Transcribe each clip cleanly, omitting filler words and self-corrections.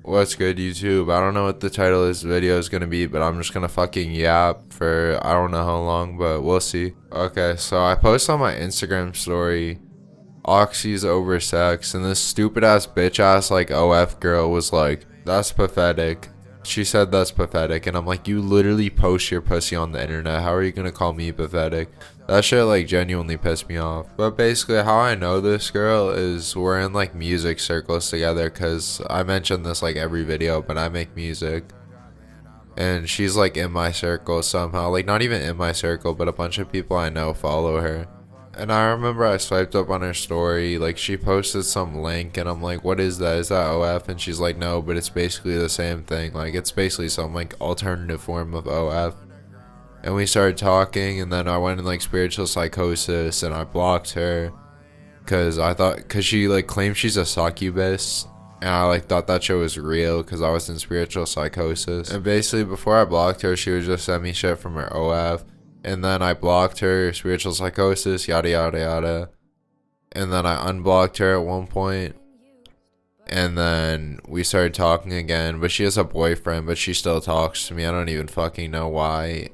What's good, YouTube? I don't know what the title of this video is gonna be, but I'm just gonna fucking yap for I don't know how long, but we'll see. Okay, so I posted on my Instagram story Oxy's over sex, and this stupid ass bitch ass like OF girl was like, that's pathetic. She said that's pathetic, and I'm like, you literally post your pussy on the internet. How are you gonna call me pathetic? That shit like genuinely pissed me off. But basically how I know this girl is we're in like music circles together, cause I mention this like every video, but I make music. And she's like in my circle somehow, like not even in my circle, but a bunch of people I know follow her. And I remember I swiped up on her story, like she posted some link, and I'm like, what is that? Is that OF? And she's like, no, but it's basically the same thing. Like it's basically some like alternative form of OF. And we started talking, and then I went in like spiritual psychosis, and I blocked her cause she like claimed she's a succubus, and I like thought that shit was real cause I was in spiritual psychosis. And basically before I blocked her, she would just send me shit from her OF, and then I blocked her, spiritual psychosis, yada yada yada, and then I unblocked her at one point, and then we started talking again. But she has a boyfriend, but she still talks to me. I don't even fucking know why.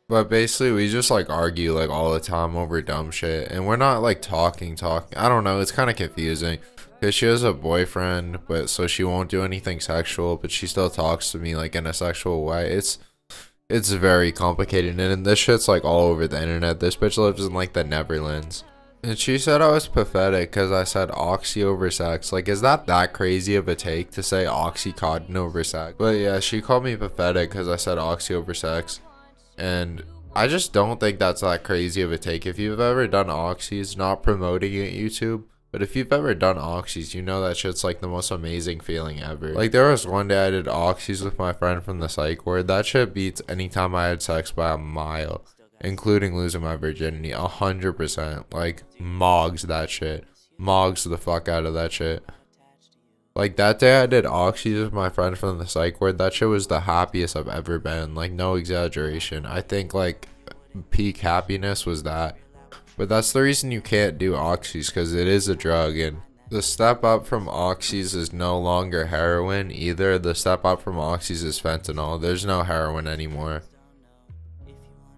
But basically we just like argue like all the time over dumb shit, and we're not like talking. I don't know, it's kind of confusing because she has a boyfriend, but so she won't do anything sexual, but she still talks to me like in a sexual way. It's very complicated, and this shit's like all over the internet. This bitch lives in like the Netherlands, and she said I was pathetic because I said oxy over sex. Like, is that crazy of a take to say oxycontin over sex? But yeah, she called me pathetic because I said oxy over sex. And I just don't think that's that crazy of a take. If you've ever done oxys, not promoting it YouTube, but if you've ever done oxys, you know that shit's like the most amazing feeling ever. Like there was one day I did oxys with my friend from the psych ward. That shit beats any time I had sex by a mile, including losing my virginity. 100%. Like mogs that shit. Mogs the fuck out of that shit. Like that day I did oxys with my friend from the psych ward. That shit was the happiest I've ever been. Like no exaggeration. I think like peak happiness was that. But that's the reason you can't do oxys, because it is a drug, and the step up from oxys is no longer heroin either. The step up from oxys is fentanyl. There's no heroin anymore.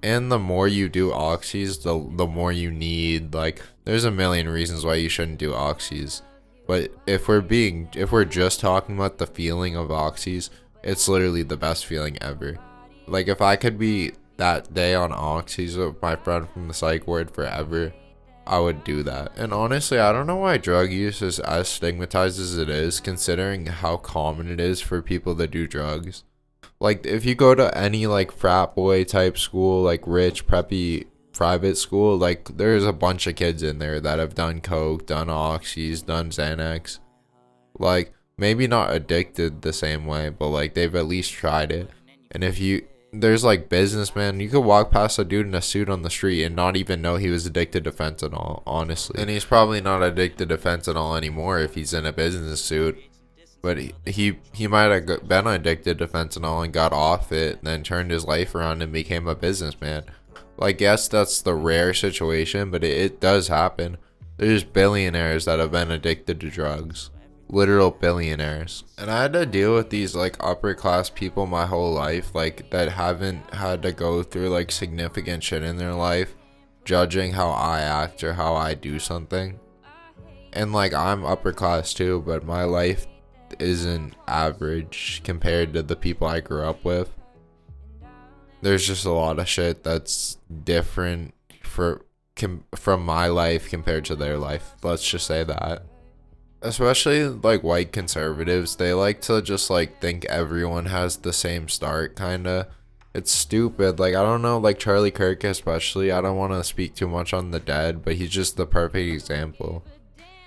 And the more you do oxys, the more you need. Like there's a million reasons why you shouldn't do oxys. But if we're just talking about the feeling of oxys, it's literally the best feeling ever. Like if I could be that day on oxys with my friend from the psych ward forever, I would do that. And honestly, I don't know why drug use is as stigmatized as it is, considering how common it is for people to do drugs. Like if you go to any like frat boy type school, like rich preppy private school, like there's a bunch of kids in there that have done coke, done oxys, done Xanax. Like maybe not addicted the same way, but like they've at least tried it. And there's like businessmen, you could walk past a dude in a suit on the street and not even know he was addicted to fentanyl, honestly. And he's probably not addicted to fentanyl anymore if he's in a business suit, but he might have been addicted to fentanyl and got off it, and then turned his life around and became a businessman. Like, yes, that's the rare situation, but it does happen. There's billionaires that have been addicted to drugs. Literal billionaires. And I had to deal with these, like, upper class people my whole life, like, that haven't had to go through, like, significant shit in their life, judging how I act or how I do something. And, like, I'm upper class too, but my life isn't average compared to the people I grew up with. There's just a lot of shit that's different from my life compared to their life. Let's just say that. Especially like white conservatives, they like to just like think everyone has the same start, kinda. It's stupid. Like I don't know, like Charlie Kirk especially. I don't want to speak too much on the dead, but he's just the perfect example.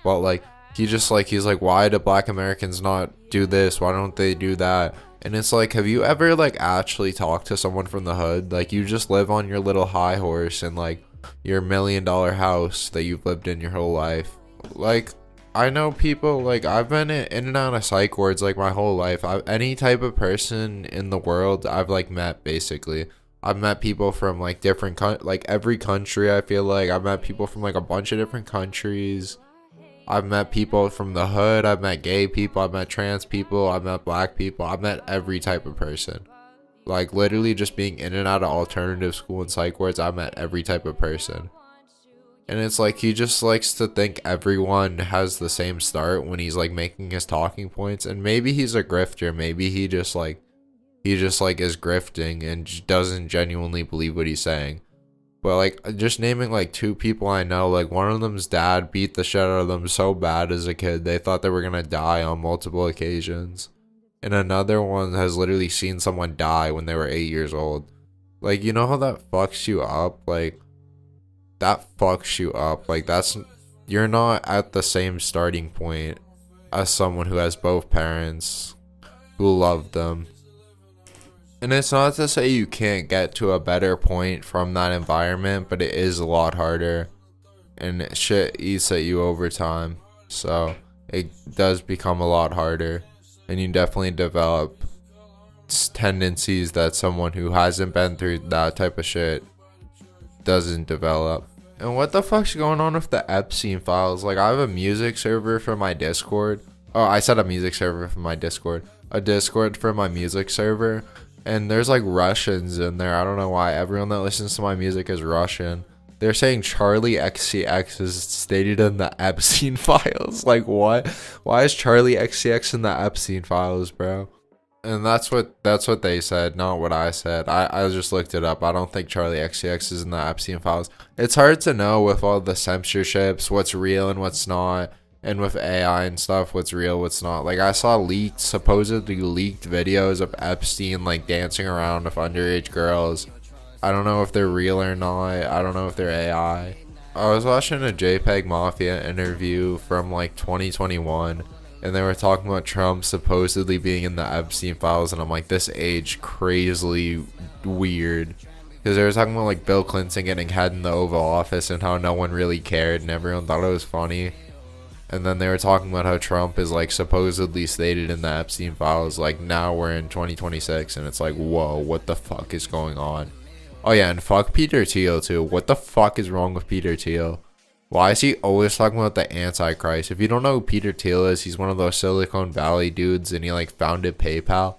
But like he's like, why do black Americans not do this? Why don't they do that? And it's like, have you ever like actually talked to someone from the hood? Like you just live on your little high horse and like your $1 million house that you've lived in your whole life. Like I know people, like I've been in and out of psych wards like my whole life. Any type of person in the world I've like met, basically. I've met people from like different like every country. I feel like I've met people from like a bunch of different countries. I've met people from the hood, I've met gay people, I've met trans people, I've met black people, I've met every type of person. Like literally just being in and out of alternative school and psych wards, I've met every type of person. And it's like he just likes to think everyone has the same start when he's like making his talking points. And maybe he's a grifter, maybe he just like is grifting and doesn't genuinely believe what he's saying. But like just naming like 2 people I know, like one of them's dad beat the shit out of them so bad as a kid they thought they were gonna die on multiple occasions. And another one has literally seen someone die when they were 8 years old. Like, you know how that fucks you up? Like, that fucks you up. Like, you're not at the same starting point as someone who has both parents who love them. And it's not to say you can't get to a better point from that environment, but it is a lot harder. And shit eats at you over time. So, it does become a lot harder. And you definitely develop tendencies that someone who hasn't been through that type of shit doesn't develop. And what the fuck's going on with the Epstein files? Like, I have a music server for my Discord. Oh, I said a music server for my Discord. A Discord for my music server. And there's like Russians in there. I don't know why. Everyone that listens to my music is Russian. They're saying Charlie XCX is stated in the Epstein files. Like, what? Why is Charlie XCX in the Epstein files, bro? And that's what they said, not what I said. I just looked it up. I don't think Charlie XCX is in the Epstein files. It's hard to know with all the censorships, what's real and what's not. And with AI and stuff, what's real, what's not. Like, I saw supposedly leaked videos of Epstein, like, dancing around with underage girls. I don't know if they're real or not. I don't know if they're AI. I was watching a JPEG Mafia interview from like 2021 and they were talking about Trump supposedly being in the Epstein files, and I'm like, this age crazily weird. Because they were talking about like Bill Clinton getting head in the Oval Office and how no one really cared and everyone thought it was funny. And then they were talking about how Trump is like supposedly stated in the Epstein files. Like, now we're in 2026 and it's like, whoa, what the fuck is going on? Oh yeah, and fuck Peter Thiel too. What the fuck is wrong with Peter Thiel? Why is he always talking about the Antichrist? If you don't know who Peter Thiel is, he's one of those Silicon Valley dudes and he like founded PayPal.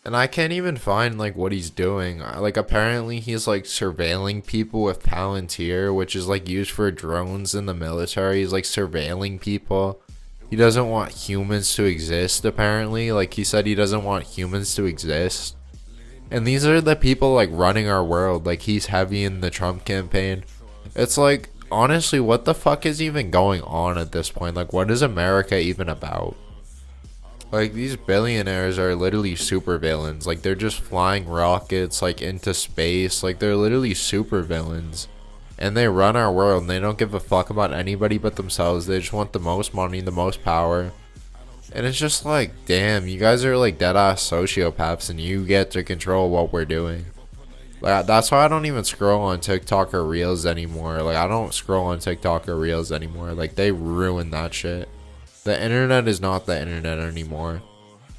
And I can't even find like what he's doing. Like, apparently he's like surveilling people with Palantir, which is like used for drones in the military. He's like surveilling people. He doesn't want humans to exist, apparently. Like, he said he doesn't want humans to exist. And these are the people like running our world. Like, he's heavy in the Trump campaign. It's like, honestly, what the fuck is even going on at this point? Like, what is America even about? Like, these billionaires are literally super villains. Like, they're just flying rockets like into space. Like, they're literally super villains. And they run our world and they don't give a fuck about anybody but themselves. They just want the most money, the most power. And it's just like, damn, you guys are like dead ass sociopaths and you get to control what we're doing. Like, that's why I don't even scroll on TikTok or Reels anymore. Like, I don't scroll on TikTok or Reels anymore. Like, they ruined that shit. The internet is not the internet anymore.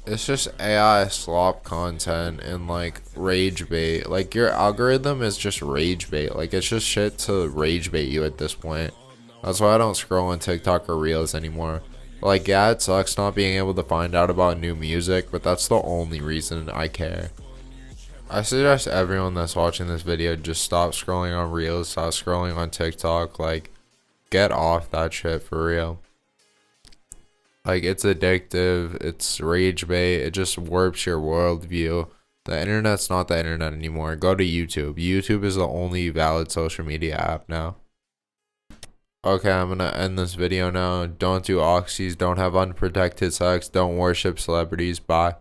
It's just AI slop content and like rage bait. Like, your algorithm is just rage bait. Like, it's just shit to rage bait you at this point. That's why I don't scroll on TikTok or Reels anymore. Like, yeah, it sucks not being able to find out about new music, but that's the only reason I care. I suggest everyone that's watching this video just stop scrolling on Reels, stop scrolling on TikTok. Like, get off that shit for real. Like, it's addictive, it's rage bait, it just warps your worldview. The internet's not the internet anymore. Go to YouTube. YouTube is the only valid social media app now. Okay, I'm gonna end this video now. Don't do oxys, don't have unprotected sex, don't worship celebrities. Bye.